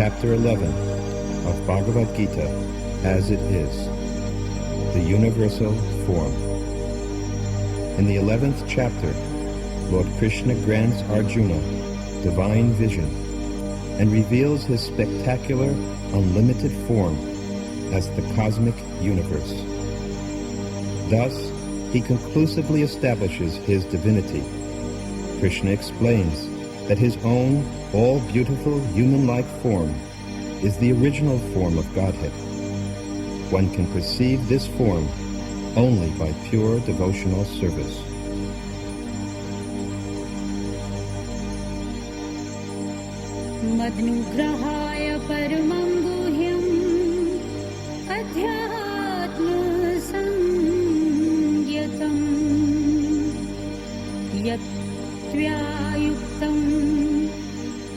Chapter 11 of Bhagavad Gita as it is, the universal form. In the 11th chapter, Lord Krishna grants Arjuna divine vision and reveals his spectacular, unlimited form as the cosmic universe. Thus, he conclusively establishes his divinity. Krishna explains that his own all-beautiful human-like form is the original form of Godhead. One can perceive this form only by pure devotional service. Madnugrahaya paramam guhyam adhyatma sangyatam yat tvayuktam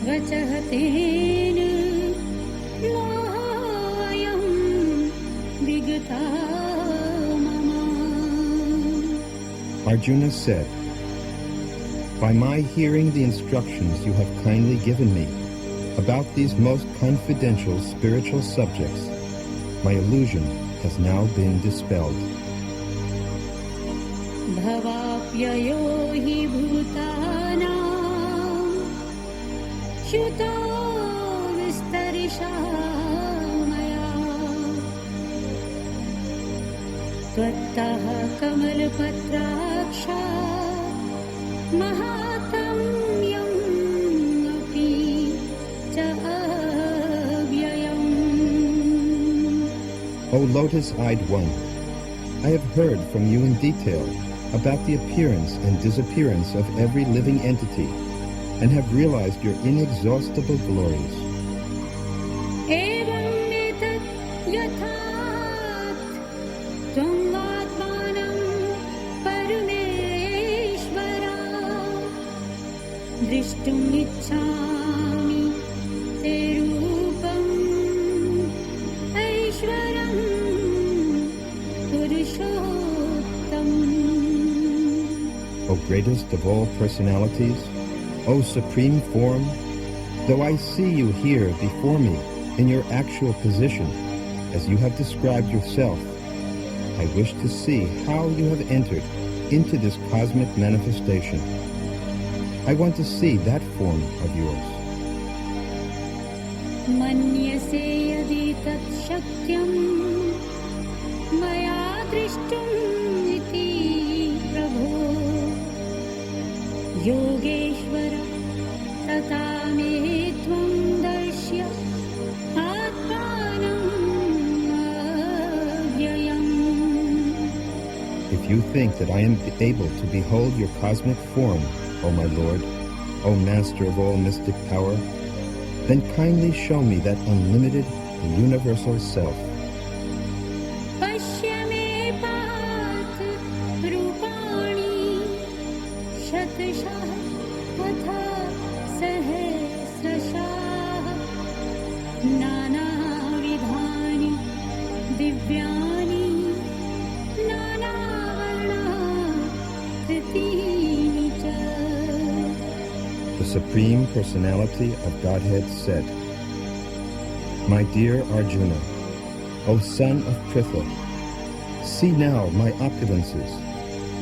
vachhatena lohayam vigata mama. Arjuna said, "By my hearing the instructions you have kindly given me about these most confidential spiritual subjects, my illusion has now been dispelled." Bhavapyayo hi bhutanam shuto vistarisha maya tvattah kamalpatraksha mahatamyam api cha avyayam. O lotus-eyed one, I have heard from you in detail about the appearance and disappearance of every living entity and have realized your inexhaustible glories. Evam etat yathat tvam atmanam parameshvara drishtum ichchami te rupam aishwaram Purshottam. O greatest of all personalities, O supreme form, though I see you here before me in your actual position, as you have described yourself, I wish to see how you have entered into this cosmic manifestation. I want to see that form of yours. Manyase yadi tat shakyam maya drishtum iti prabho yogeshvara tata me tvam darshya atmanam avyayam. If you think that I am able to behold your cosmic form, O my Lord, O Master of all mystic power, then kindly show me that unlimited and universal self. Pashya me path rupani shatashah atha sahasrashah nana vidhani divyani nana varna tritini cha. The Supreme Personality of Godhead said, "My dear Arjuna, O son of Pritha, see now my opulences,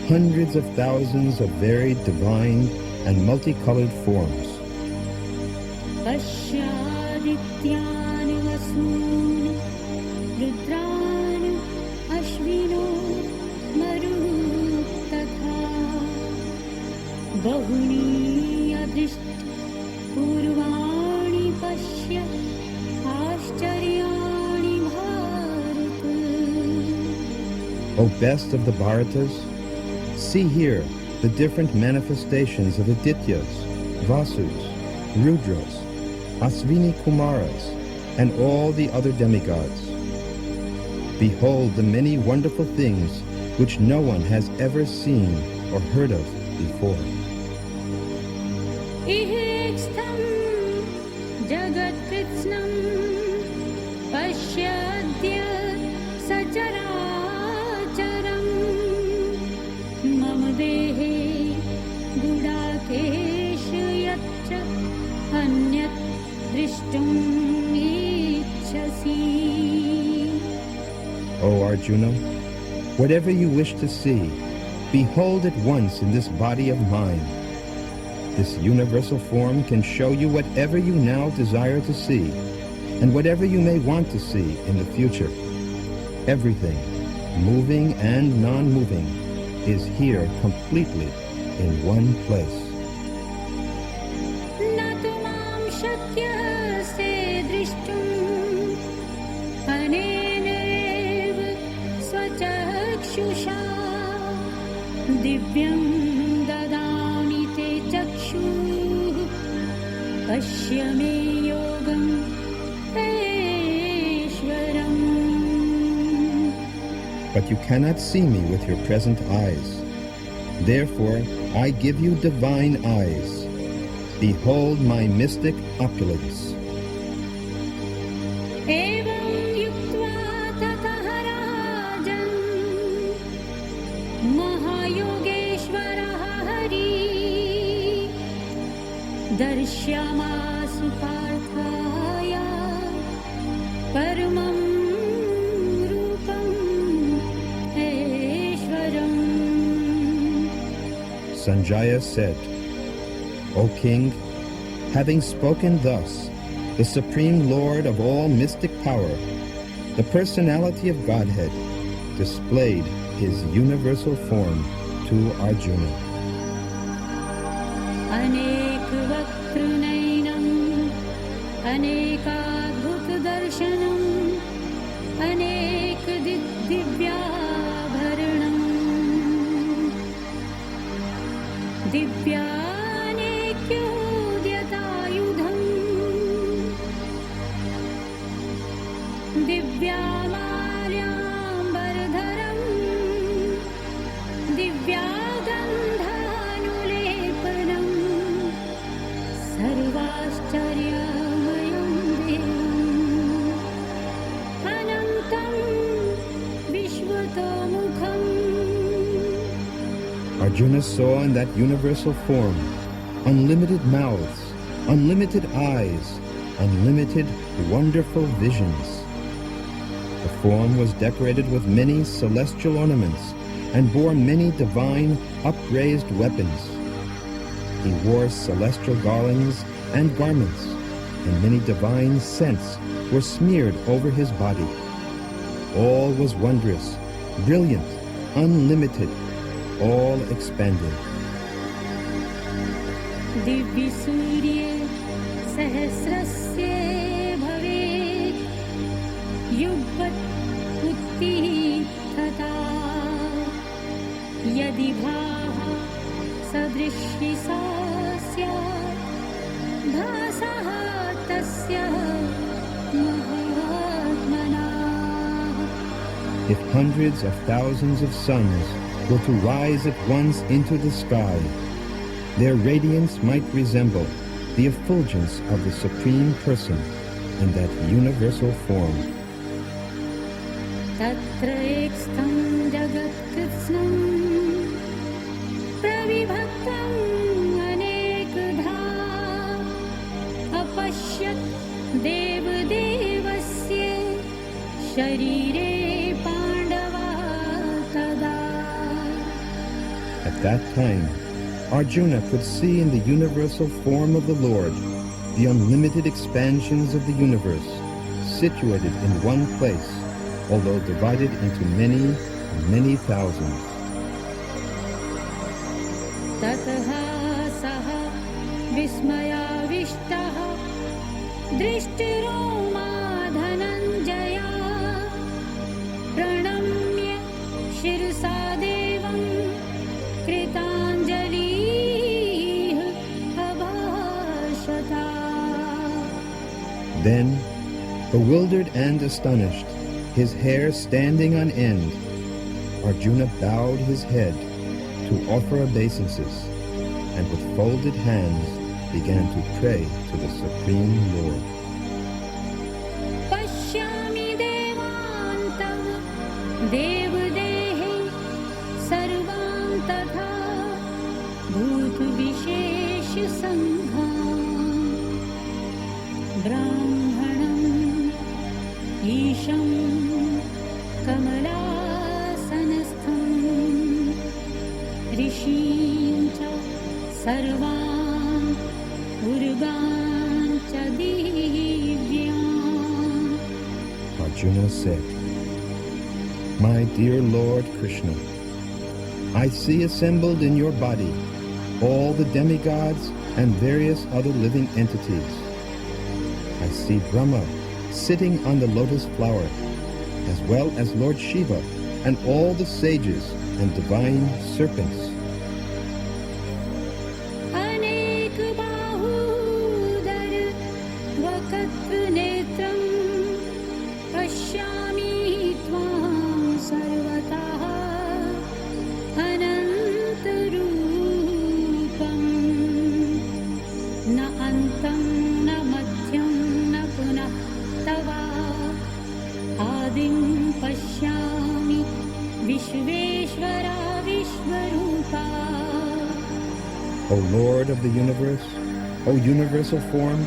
hundreds of thousands of varied divine and multicolored forms. Pashyadityan vasun rudran ashvino marutatha bahuni adrisht purvani pashya ashcharyani bharat. O best of the Bharatas, see here the different manifestations of Adityas, Vasus, Rudras, Asvini Kumaras, and all the other demigods. Behold the many wonderful things which no one has ever seen or heard of before." Ihikstam jagat kritsnam pashyadya sacharacharam mama dehe gudakeshu yaccha anyat drishtum Arjuna, whatever you wish to see, behold at once in this body of mine. This universal form can show you whatever you now desire to see, and whatever you may want to see in the future. Everything, moving and non-moving, is here completely in one place. दिव्यं ददामि ते चक्षुः पश्य मे योगं ऐश्वरम्. But you cannot see me with your present eyes. Therefore, I give you divine eyes. Behold my mystic opulence. दर्श्यामासु पार्थाय परमं रूपम् ऐश्वरम्. Sanjaya said, O king, having spoken thus, the Supreme Lord of all mystic power, the personality of Godhead, displayed his universal form to Arjuna. अनेकाद्भुतदर्शनम् दिव्याभरणम् दिव्यानेक्योद्यतायुधम् दिव्यामाल्याम्बरधरम् दिव्यागन्धानुलेपनम् सर्वाश्चर्यमयं देवम् अनन्तं विश्वतोमुखम्. Arjuna saw in that universal form unlimited mouths, unlimited eyes, unlimited wonderful visions. The form was decorated with many celestial ornaments and bore many divine upraised weapons. He wore celestial garlands and garments, and many divine scents were smeared over his body. All was wondrous, brilliant, unlimited, all expanding. दिव्य सूर्ये सहस्रस्य भवेत् युगपत् उत्थिः तथा यदि भाः सदृशी सा स्यात् भासः तस्य महात्मनाः. If hundreds of thousands of suns were to rise at once into the sky, their radiance might resemble the effulgence of the Supreme Person in that universal form. तत्र एकस्थं जगत्कृत्स्नं प्रविभक्तं अनेकधा अपश्यत् देवदेवस्य शरीरे पाण्डवा तदा. At that time, Arjuna could see in the universal form of the Lord the unlimited expansions of the universe, situated in one place, although divided into many, many thousands. ततः सः विस्मयाविष्टः दृष्टिरोमा धनञ्जया प्रणम्य शिरसा देवं कृताञ्जलिः अभाषता. Then, bewildered and astonished, his hair standing on end, Arjuna bowed his head to offer obeisances, and with folded hands began to pray to the Supreme Lord. पश्यामि देवान्तः देवदेहे सर्वान् तथा भूतविशेषसङ्घान् ब्राह्मणम् ईशं कमला सर्वान् उर्गान् च दिव्यान्. Arjuna said, My dear Lord Krishna, I see assembled in your body all the demigods and various other living entities. I see Brahma sitting on the lotus flower, as well as Lord Shiva and all the sages and divine serpents. अनेक बाहूदर वक्त्र नेत्रं पश्यामि त्वां सर्वतः अनन्तरूपं न अन्तं न मध्यं न पुनः तवा आदिं पश्यामि विश्वेश्वरा विश्वरूपा. O Lord of the universe, O universal form,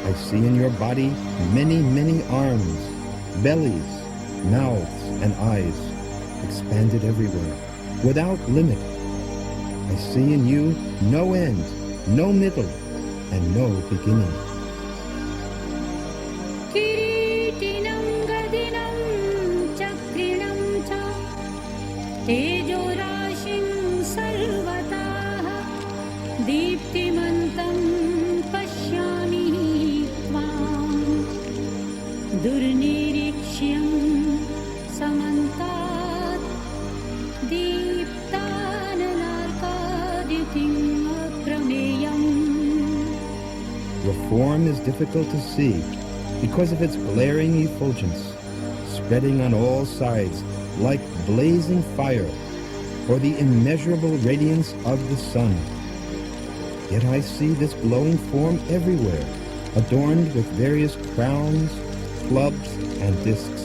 I see in your body many, many arms, bellies, mouths, and eyes, expanded everywhere, without limit. I see in you no end, no middle, and no beginning. किरीटिनं गदिनं चक्रिणं च तेजोराशिं सर्वतः दीप्तिमन्तं पश्यामि त्वां दुर्निरीक्ष्यं समन्तात् दीप्तानलार्कादितिम् अप्रमेयम्. Your form is difficult to see because of its glaring effulgence, spreading on all sides like blazing fire, or the immeasurable radiance of the sun. Yet I see this glowing form everywhere, adorned with various crowns, clubs, and discs.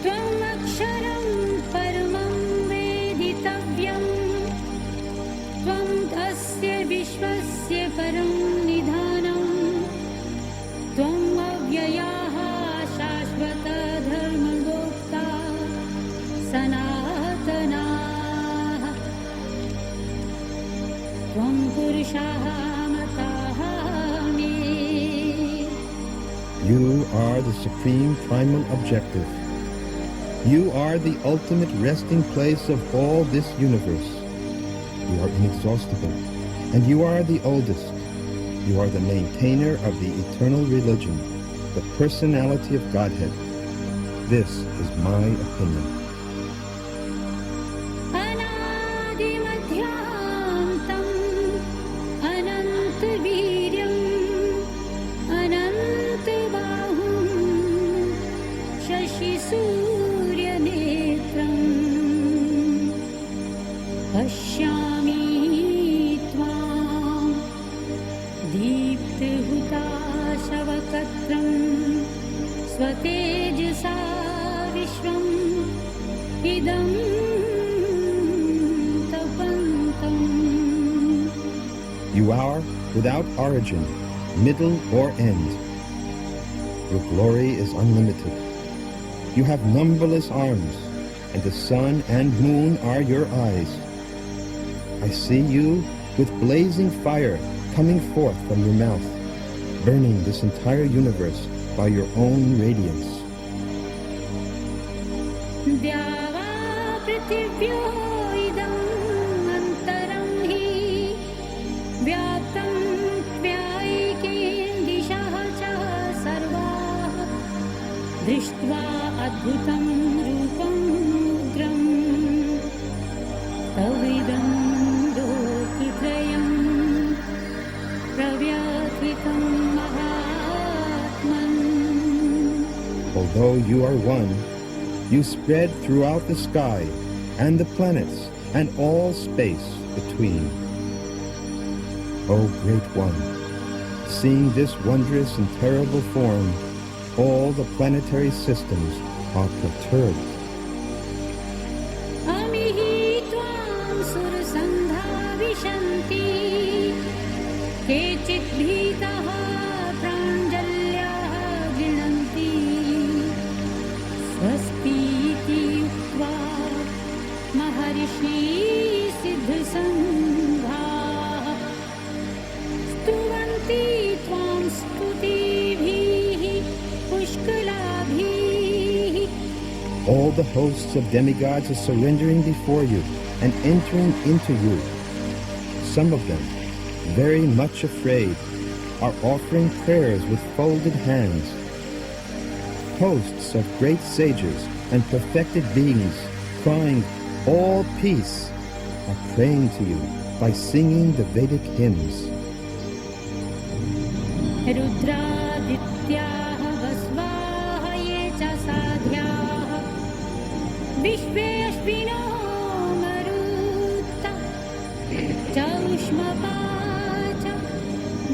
त्वमक्षरं परमं वेदितव्यं त्वं तस्य विश्वस्य परं निधानं त्वम् अव्ययः शाश्वत धर्मगोप्ता सनातनाः त्वं पुरुषः मताः मे. You are the supreme primal objective. You are the ultimate resting place of all this universe. You are inexhaustible, and you are the oldest. You are the maintainer of the eternal religion, the personality of Godhead. This is my opinion. अनादिमध्यान्तम् अनन्तवीर्यम् अनन्तबाहुं शशिसूर्यनेत्रम् पश्यामि त्वां दीप्तहुताशवक्त्रं स्वतेजसा विश्वम् इदं तपन्तम्. You are without origin, middle, or end. Your glory is unlimited. You have numberless arms, and the sun and moon are your eyes. I see you with blazing fire coming forth from your mouth, burning this entire universe by your own radiance. द्यावा पृथिव्यो इदम् अन्तरं हि व्याप्तं त्वयैकेन दिशः च सर्वाः दृष्ट्वा अद्भुतं रूपं उग्रं तविदं लोकत्रयं प्रव्यथितं महात्मन्. Although you are one, you spread throughout the sky and the planets and all space between. O Great One, seeing this wondrous and terrible form, all the planetary systems are perturbed. अमिहि त्वां सुरसन्धा विशन्ति केचित् भीताः प्राञ्जल्याः गृह्णन्ति स्वस्तीति उक्त्वा महर्षिः सुरसिद्धसङ्घाः स्तुवन्ति त्वां स्तुतिभिः पुष्कलाभिः. All the hosts of demigods are surrendering before you and entering into you. Some of them, very much afraid, are offering prayers with folded hands. Hosts of great sages and perfected beings, crying, "All peace," are praying to you by singing the Vedic hymns. रुद्रादित्याः वस्वाः ये च साध्याः विश्वेऽश्विनो मरुत्ता चौष्मपा च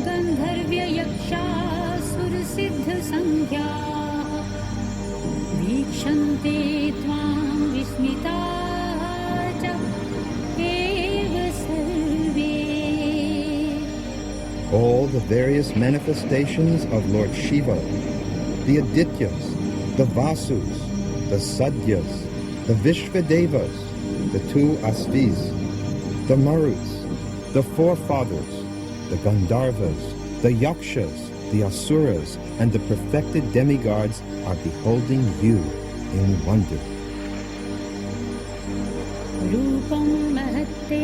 गन्धर्व्ययक्षासुरसिद्धसङ्ख्याः वीक्षन्ते त्वां विस्मिताः च एव सर्वे. All the various manifestations of Lord Shiva, the Adityas, the Vasus, the Sadyas, the Vishvadevas, the two Asvis, the Maruts, the forefathers, the Gandharvas, the Yakshas, the Asuras, and the perfected demigods are beholding you in wonder. रूपं महत्ते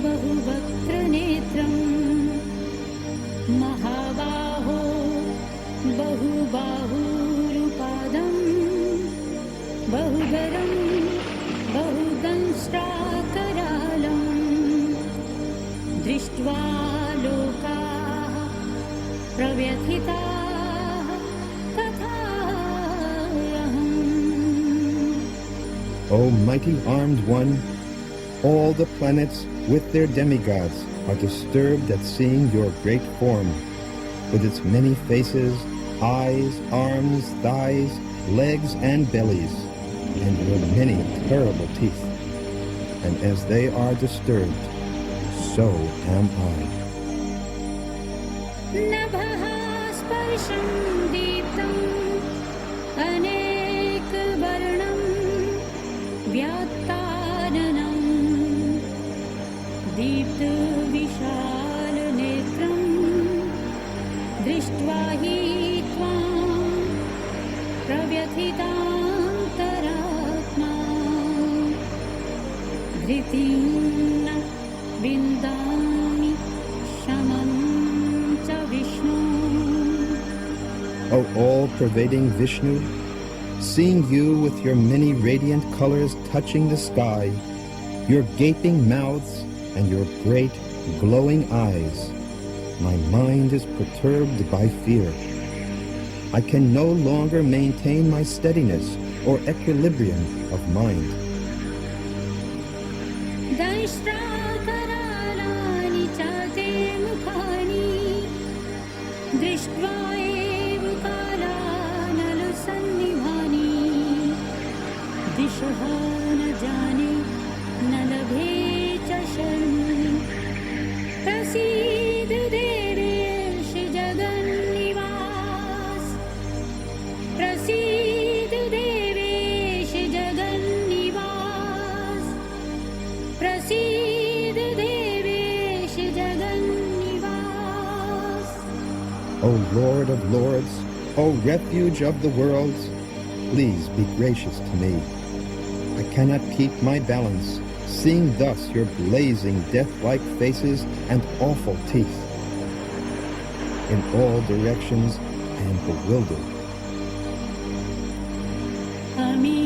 बहुवक्त्रनेत्रं महाबाहो बहुबाहुरुपादं बहुधरं बहुदंष्ट्राकरालं दृष्ट्वा लोकाः प्रव्यथिताः तथाहम्. O mighty armed one, all the planets with their demigods are disturbed at seeing your great form, with its many faces, eyes, arms, thighs, legs, and bellies, and your many terrible teeth. And as they are disturbed, so am I. नभः स्पर्शं दीप्तम् अनेकवर्णं व्यात्ताननं दीप्तविशालनेत्रं दृष्ट्वा हि त्वां प्रव्यथितान्तरात्मा धृतिं न विन्दामि शमं च Vishnu. O all-pervading Vishnu, seeing you with your many radiant colors touching the sky, your gaping mouths and your great glowing eyes, my mind is perturbed by fear. I can no longer maintain my steadiness or equilibrium of mind. दंष्ट्राकरालानि च ते मुखानि दृष्ट्वा एव कालानलसन्निभानि दिशः न जाने न लभे च शरणं प्रसीद देवेश जगन्निवास प्रसीद देवेश जगन्निवास प्रसीद देवेश जगन्निवास. O Lord of Lords, O refuge of the worlds, please be gracious to me. I cannot keep my balance, seeing thus your blazing death-like faces and awful teeth. In all directions I am bewildered. अमी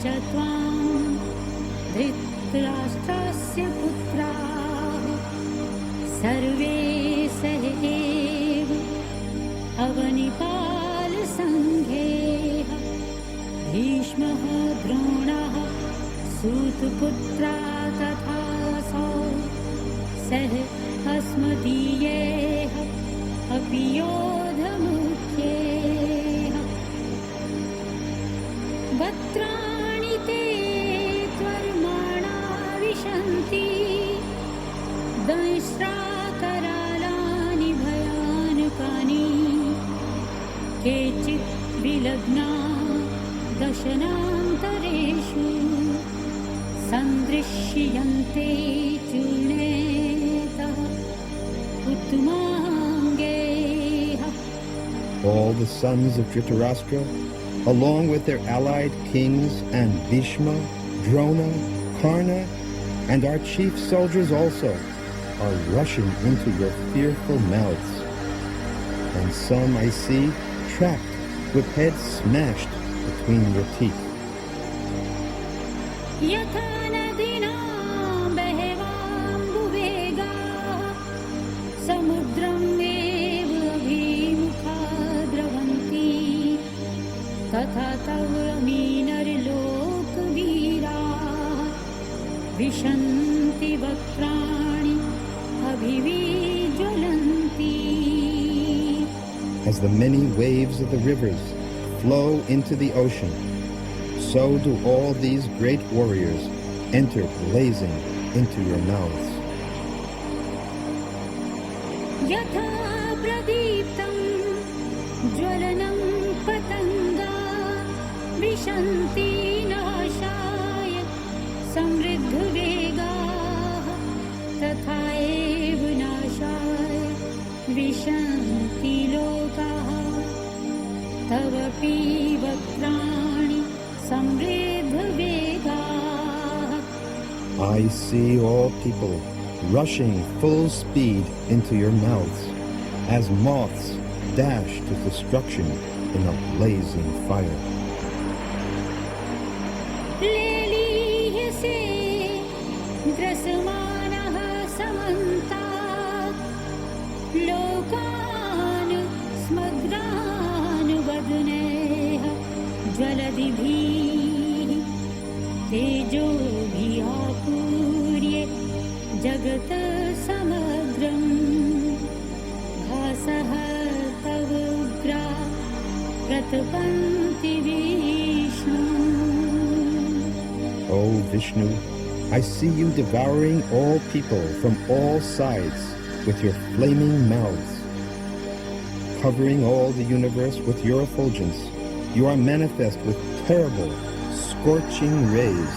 च त्वां धृतराष्ट्रस्य पुत्राः सर्वे सहैव अवनिपालसङ्घेः भीष्मः द्रोणः सूतपुत्रा तथासौ सह अस्मदीयैः अपि योधमुख्यैः वक्त्राणि ते त्वर्माणा विशन्ति दंष्ट्राकरालानि भयानकानि केचित् विलग्ना दशनान्तरेषु सन्दृश्यन्ते चूर्णेतः उत्तमाङ्गेः. All the sons of Dhritarashtra, along with their allied kings and Bhishma, Drona, Karna, and our chief soldiers also, are rushing into your fearful mouths. And some I see trapped with heads smashed between your teeth. यथा नदीनां बहवाम्बुवेगाः समुद्रम् एव अभिमुखा द्रवन्ति तथा तव मीनरलोकवीराः विशन्ति वक्त्राणि अभिविज्वलन्ति. As the many waves of the rivers flow into the ocean, so do all these great warriors enter blazing into your mouths. यथा प्रदीप्तं ज्वलनं पतङ्गा विशन्ति नाशाय समृद्धवेगाः तथा एव नाशाय विशन्ति लोकाः तवपि वक्त्राणि समृद्धवेगाः. I see all people rushing full speed into your mouths, as moths dash to destruction in a blazing fire. लेलीयसे ग्रसमानः समन्तात् लोकान् स्मग्रान् वदनेः ज्वलदिभिः तेजोभिः आपूर्य जगत् समग्रम् भासः तव उग्रा प्रतपन्ति Vishnu. O Vishnu, I see you devouring all people from all sides with your flaming mouths. Covering all the universe with your effulgence, you are manifest with terrible, scorching rays.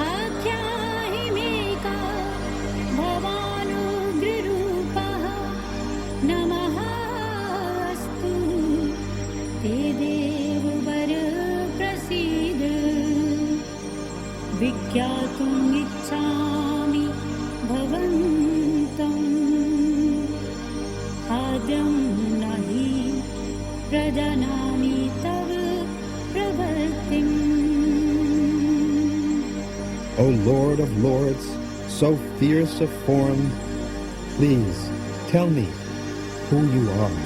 आख्याहिमेका भवानुग्ररूपः नमः अस्तु ते देववर प्रसीद. विज्ञातुम् इच्छामि भवन्तम् आद्यं नहि प्रजानामि तव प्रवृत्तिम्. O Lord of Lords, so fierce of form, please tell me who you are.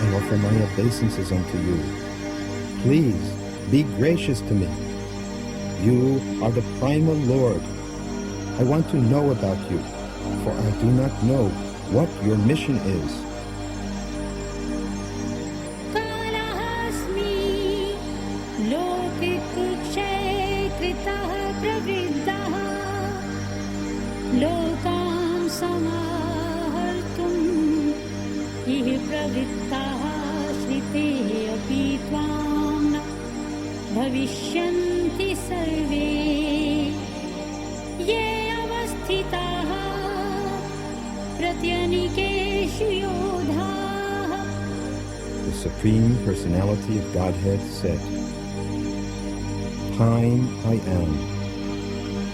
I offer my obeisances unto you. Please be gracious to me. You are the primal Lord. I want to know about you, for I do not know what your mission is. कालहस्मि लोके कुक्षेत्रितः प्रवृद्धः लोकां समाहर्तुम् इह प्रवृत्ताः श्रिते अपि त्वां न भविष्यन्ति सर्वे ये अवस्थिताः प्रत्यनीकेषु योधाः. The Supreme Personality of Godhead said, Time I am,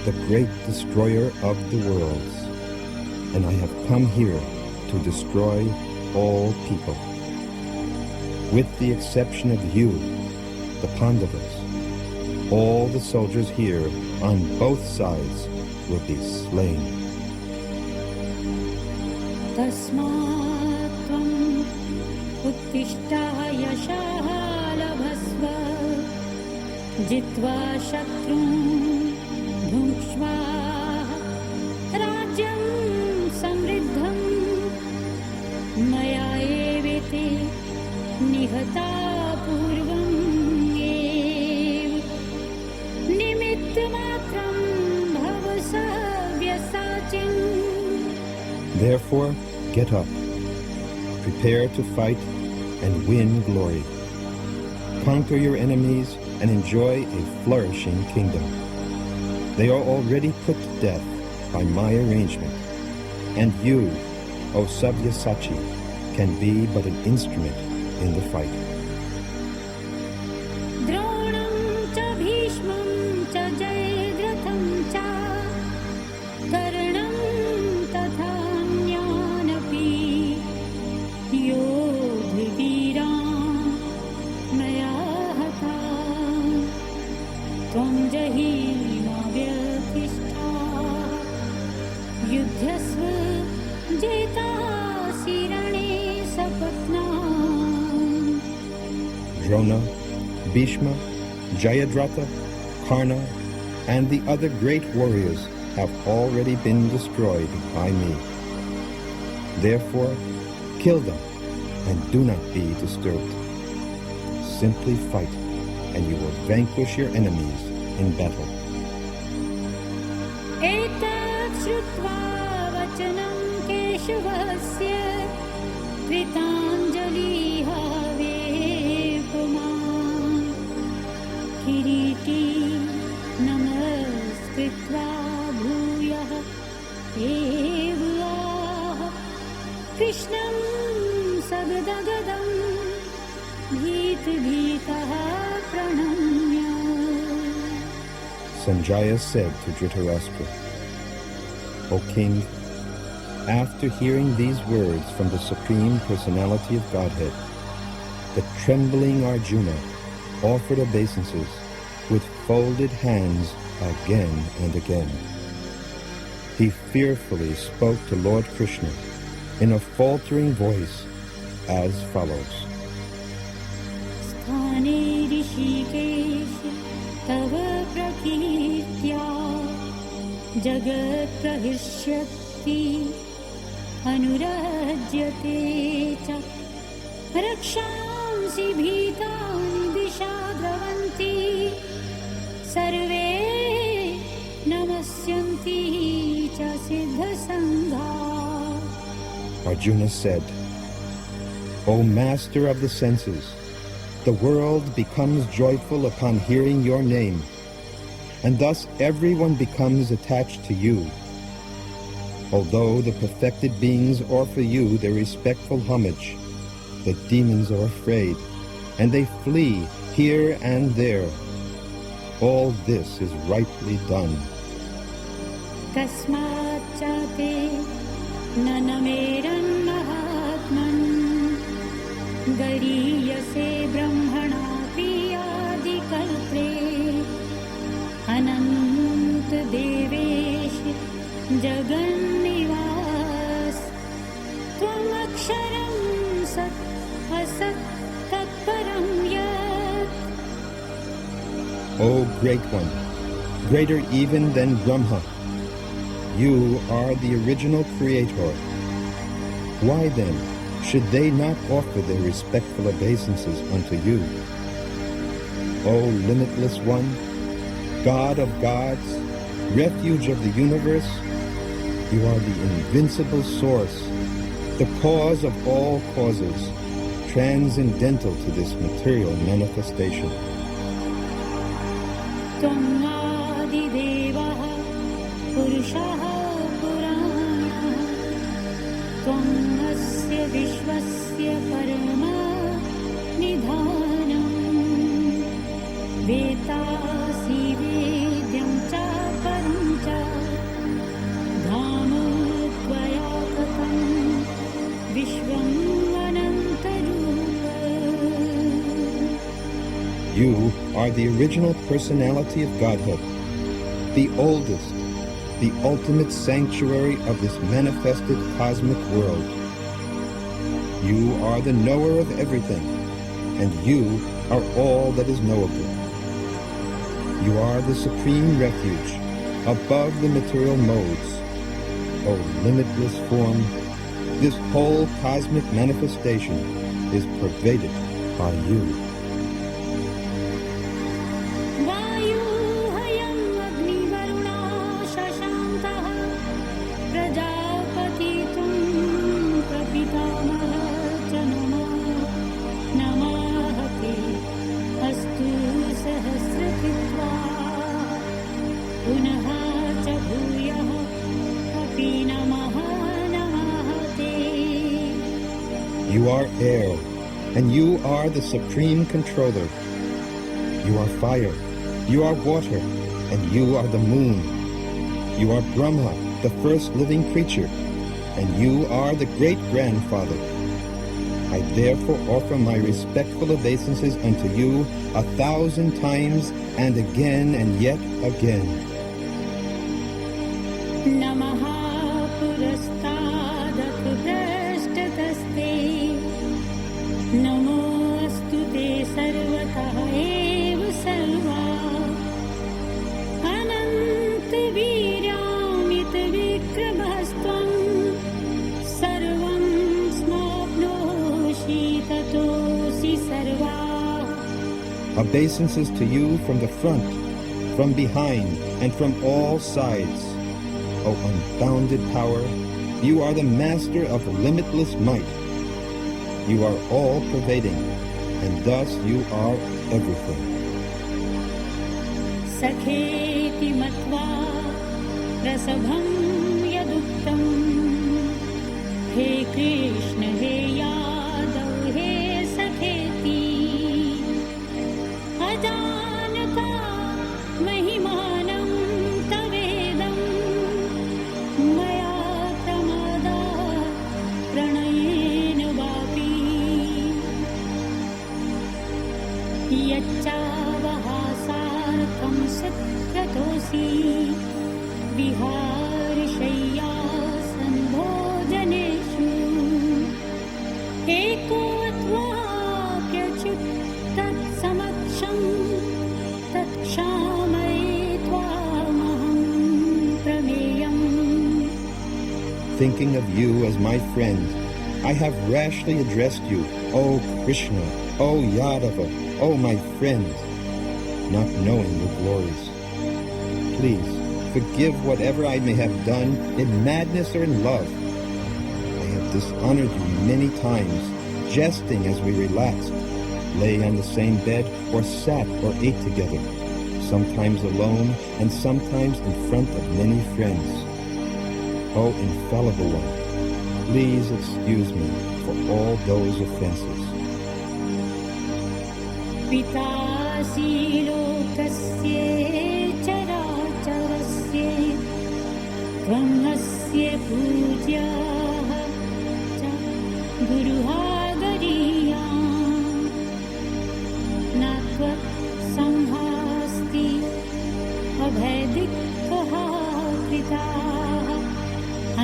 the great destroyer of the worlds, and I have come here to destroy all people. With the exception of you, the Pandavas, all the soldiers here on both sides will be slain. तस्मात् त्वम् उत्तिष्ठः यशः लभस्व जित्वा शत्रून् भुङ्क्ष्व राज्यं समृद्धं मया एवेते निहता पूर्वम् एव निमित्तमात्रं भव सव्यसाचिन्. Therefore, get up, prepare to fight and win glory. Conquer your enemies and enjoy a flourishing kingdom. They are already put to death by my arrangement, and you, O Sabyasachi, can be but an instrument in the fight. द्रोणं च भीष्मं च जयद्रथं च कर्णं तथान्यानपि योधवीरान् मया हतान् त्वं जहिमा व्यथिष्ठा युध्यस्व जेतासि रणे सपत्नान्. Drona, Bhishma, Jayadratha, Karna, and the other great warriors have already been destroyed by me. Therefore, kill them and do not be disturbed. Simply fight, and you will vanquish your enemies in battle. एतत् श्रुत्वा वचनं केशवस्य कृताञ्जलिः वेपमान् किरीटी नमस्कृत्वा भूयः एव आह कृष्णं सगदगदं भीतः प्रणम्य. Sanjaya said to Dhritarashtra, O king, after hearing these words from the Supreme Personality of Godhead, the trembling Arjuna offered obeisances with folded hands again and again. He fearfully spoke to Lord Krishna in a faltering voice as follows. स्थाने ऋषिकेश तव प्रकीर्त्या जगत्प्रहृष्यति अनुरज्यते च रक्षांसि भीतानि दिशा द्रवन्ति सर्वे नमस्यन्ति च सिद्धसङ्घा. Arjuna said, O master of the senses, the world becomes joyful upon hearing your name, and thus everyone becomes attached to you. Although the perfected beings offer you their respectful homage, the demons are afraid, and they flee here and there. All this is rightly done. तस्माच्च ते न नमेरन्महात्मन् गरीयसे ब्रह्मणा प्रियादिकल्पे अनन्तदेवेश जगन्निवास त्वमक्षरं सत् असत् तत्परं यत्. O Great One, greater even than Brahma, you are the original creator. Why then should they not offer their respectful obeisances unto you? O limitless one, God of gods, refuge of the universe, you are the invincible source, the cause of all causes, transcendental to this material manifestation. त्वं आदिदेवः पुरुषः पुराणः त्वं अस्य विश्वस्य परमनिधानम् वेत्तासि वेद्यं च परं च धाम त्वया ततं विश्वम् अनन्तरूप. You are the original personality of Godhead, the oldest, the ultimate sanctuary of this manifested cosmic world. You are the knower of everything, and you are all that is knowable. You are the supreme refuge, above the material modes. O limitless form, this whole cosmic manifestation is pervaded by you. सहस्रकृत्वा पुनः च भूयः अपि नमः नमः ते. You are air, and you are the supreme controller. You are fire, you are water, and you are the moon. You are Brahma, the first living creature, and you are the great-grandfather. I therefore offer my respectful obeisances unto you 1,000 times and again and yet again. नमः पुरस्तादथ पृष्ठतस्ते नमोऽस्तु ते सर्वतः एव सर्वा अनन्तवीर्यामितविक्रमस्त्वं सर्वं स्माप्नोषि ततोऽसि सर्वा. Obeisances to you from the front, from behind, and from all sides. O unbounded power, you are the master of limitless might. You are all-pervading, and thus you are everything. सखेति मत्वा प्रसभं यदुक्तं हे कृष्ण हे यादव हे सखेति अजानता महिमानं तवेदं मया प्रमादात् प्रणयेन वापि यच्चावहासार्थं सत्कृतोऽसि विहारशय्यासन् भोजनेषु एकोऽत्वाप्यच्युत तत्समक्षं तत्क्षामये त्वामहं प्रमेयम्. Thinking of you as my friend, I have rashly addressed you, O Krishna, O Yadava, O my friend, not knowing your glories. Please, forgive whatever I may have done in madness or in love. I have dishonored you many times, jesting as we relaxed, lay on the same bed, or sat or ate together, sometimes alone and sometimes in front of many friends. O infallible one, please excuse me for all those offenses. पितासि लोकस्य चराचरस्य त्वमस्य पूज्यः च गुरुहागरीयान् न त्वत्संहास्ति अभैदिकः कृताः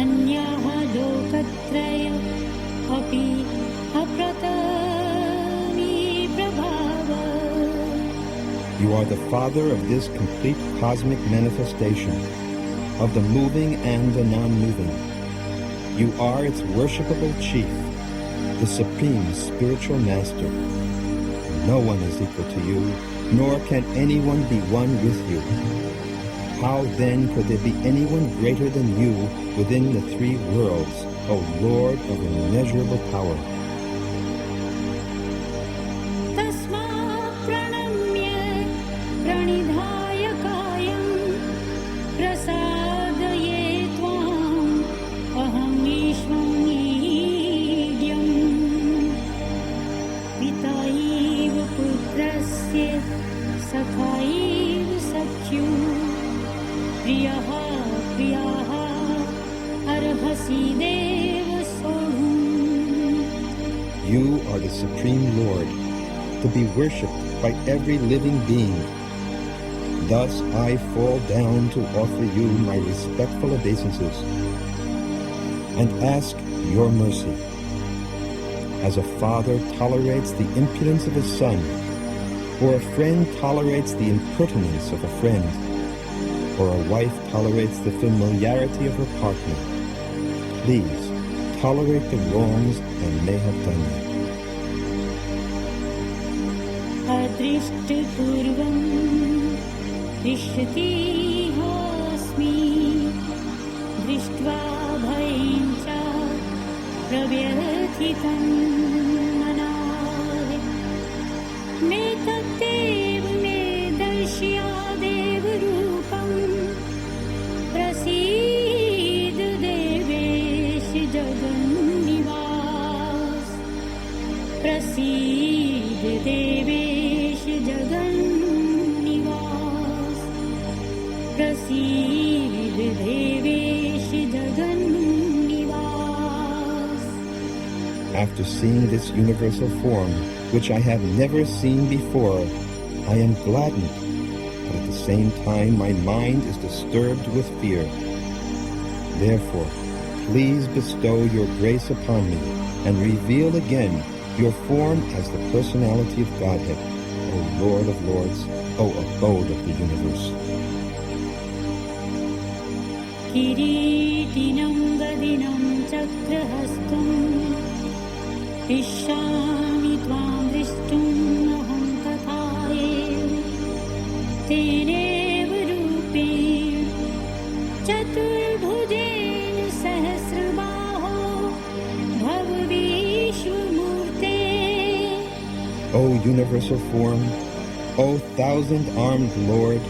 अन्यः लोकत्रय अपि अप्रतमी प्रभाव. You are the Father of this complete cosmic manifestation, of the moving and the non-moving. You are its worshipable chief, the supreme spiritual master. No one is equal to you, nor can anyone be one with you. How then could there be anyone greater than you within the three worlds, O Lord of immeasurable power? तस्मात् प्रणम्य प्रणिधाय कायं प्रसादये त्वाम् अहम् ईश्वरीड्यम्. पिता इव पुत्रस्य सखा इव सख्युः प्रियः प्रियाः अर्हसि देव सोढुम्. You are the Supreme Lord, to be worshipped by every living being. Thus I fall down to offer you my respectful obeisances and ask your mercy. As a father tolerates the impudence of his son, or a friend tolerates the impertinence of a friend, or a wife tolerates the familiarity of her partner, please tolerate the wrongs I may have done you. अदृष्टपूर्वं हृष्यतिहास्मि दृष्ट्वा भयं च प्रव्यथितं मनाः मे तत्तेव मे प्रसीद देवेश जगन्निवास. After seeing this universal form, which I have never seen before, I am gladdened, but at the same time my mind is disturbed with fear. Therefore, please bestow your grace upon me and reveal again your form as the personality of Godhead, O Lord of Lords, O abode of the universe. किरीटिनं गदिनं चक्रहस्तं इच्छामि त्वां द्रष्टुमहं तथाएव तेनैव रूपेण चतुर्भुजेन सहस्रबाहो भव विश्वमूर्ते. O universal form, O thousand-armed Lord,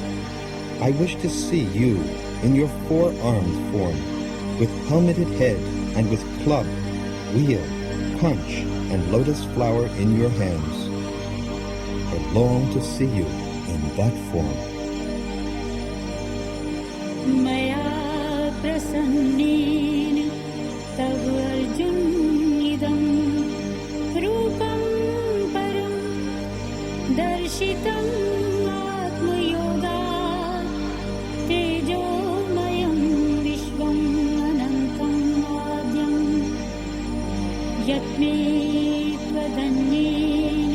I wish to see you in your four-armed form, with helmeted head and with club, wheel, conch, and lotus flower in your hands. I long to see you in that form. मया प्रसन्नेन तव अर्जुनिदं रूपं परं दर्शितम् आत्मयोगात् तेजोमयं विश्वम् अनन्तम् आद्यं यत्मे त्वदन्येन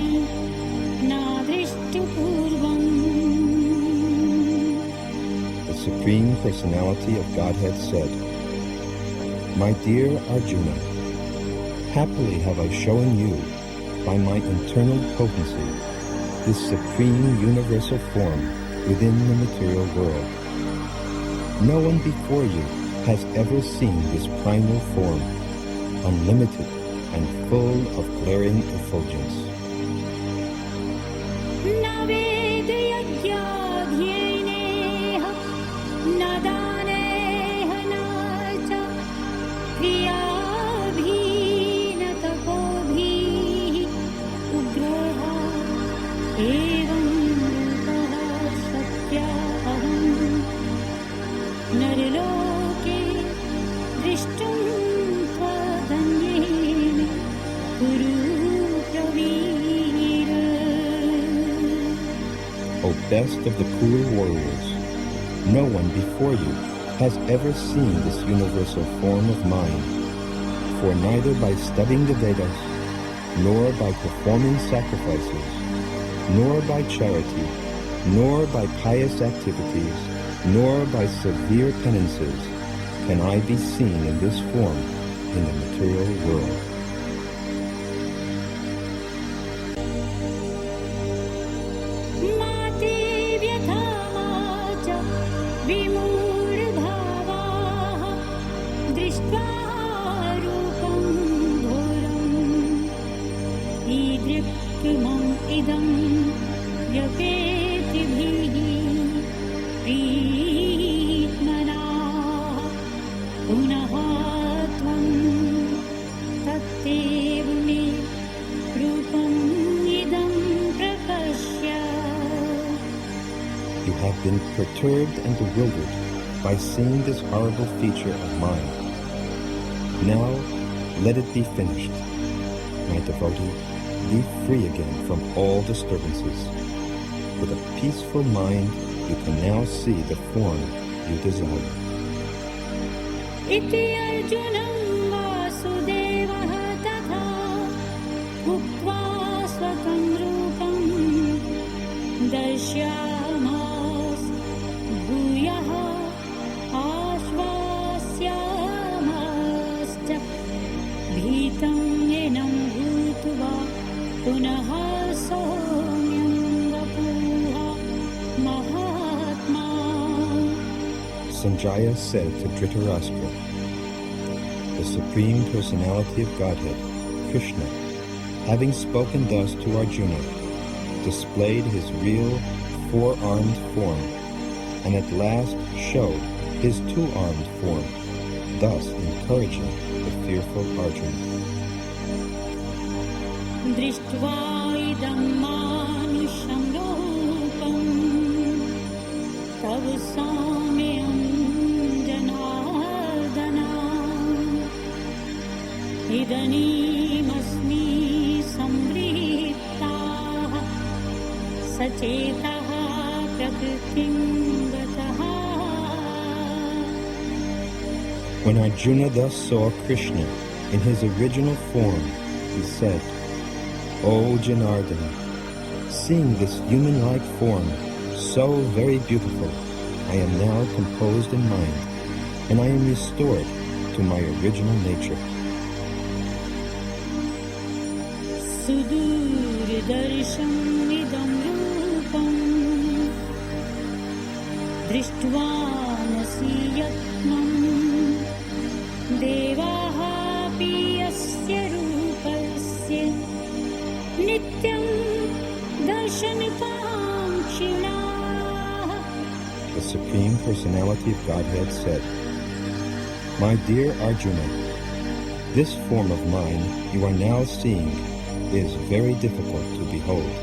नादृष्टपूर्वम्. The Supreme Personality of Godhead said, My dear Arjuna, happily have I shown you, by my internal potency, this supreme universal form within the material world. No one before you has ever seen this primal form, unlimited and full of glaring effulgence. न वेदयज्ञाध्ययनेह न दानेह न च क्रियाभिः न तपोभिः उग्रः एवं रूपः सत्याहं नरलोके दृष्टुं त्वदन्येन कुरु प्रवीर. O best of the cool warriors, no one before you has ever seen this universal form of mine, for neither by studying the Vedas, nor by performing sacrifices, nor by charity, nor by pious activities, nor by severe penances can I be seen in this form in the material world. माते व्यथा च विमूढभावाः दृष्ट्वा रूपं घोरम् ईदृक्मम् इदं व्यपेतिभिः प्रीत्मनाः पुनः त्वं तत्तेव मे रूपम् इदं प्रपश्य. You have been perturbed and bewildered by seeing this horrible feature of mine. Now, let it be finished. My devotee, be free again from all disturbances. With a peaceful mind, you can now see the form you desire. इति अर्जुनं वासुदेवः तथा उक्त्वा स्वकं रूपं दर्शयामास भूयः आश्वास्यामाश्च भीतं येनं भूत्वा पुनः सौम्यं वपुः महात्मा. Sanjaya said to Dhritarashtra, the Supreme Personality of Godhead, Krishna, having spoken thus to Arjuna, displayed his real four-armed form, and at last showed his two-armed form, thus encouraging the fearful Arjuna. दृष्ट्वा इदं मानुषं रूपं तव इदनीमस्मि संवृत्ताः सचेतः प्रकृतिं गतः. When Arjuna thus saw Krishna in his original form, he said, "O Janardana, seeing this human-like form, so very beautiful, I am now composed in mind, and I am restored to my original nature." सुदूरदर्शं इदं रूपं दृष्ट्वानसि यत्नं देवाः अपि अस्य रूपस्य नित्यं दर्शनकाङ्क्षिणाः. The Supreme Personality of Godhead said, "My dear Arjuna, this form of mine you are now seeing is very difficult to behold.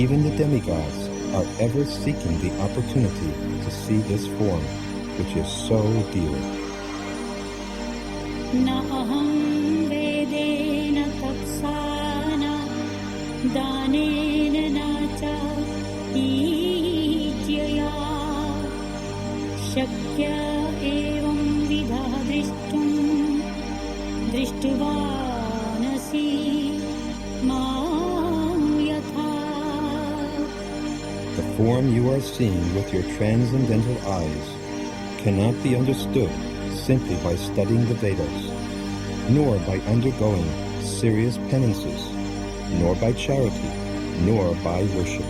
Even the demigods are ever seeking the opportunity to see this form, which is so dear." Na aham vedena tapsana danena na cha ijyaya shakya evam vidha drishtum drishtvanasi mam yatha. The form you are seeing with your transcendental eyes cannot be understood simply by studying the Vedas, nor by undergoing serious penances, nor by charity, nor by worship.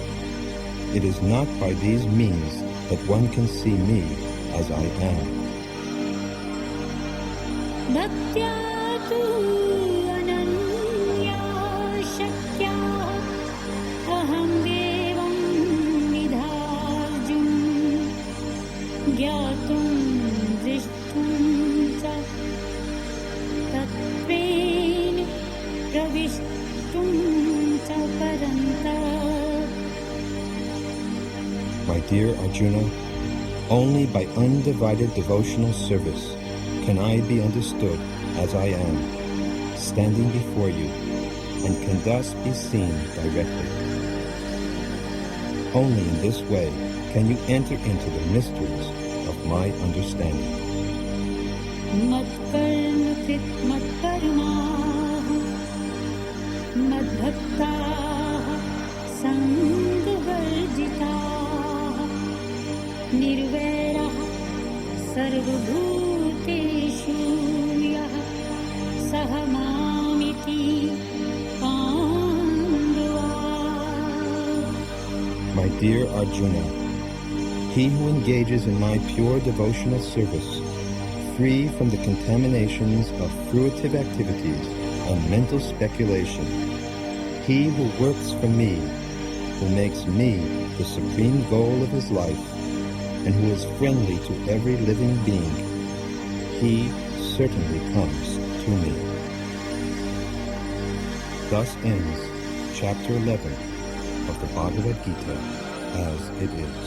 It is not by these means that one can see me as I am. Bhaktya tu ananya shakya aham devam vidharjun gyatum drishtum cha tattvena pravishtum cha paranta. My dear Arjuna, only by undivided devotional service can I be understood as I am, standing before you, and can thus be seen directly. Only in this way can you enter into the mysteries of my understanding. Matkarma krit matkarmaah madbhaktaah sangavarjitaah nirvairah sarvabhuteshu yah sah mamiti pandavah. My dear Arjuna, he who engages in my pure devotional service, free from the contaminations of fruitive activities and mental speculation, he who works for me, who makes me the supreme goal of his life, and who is friendly to every living being, he certainly comes to me. Thus ends Chapter 11 of the Bhagavad Gita as it is.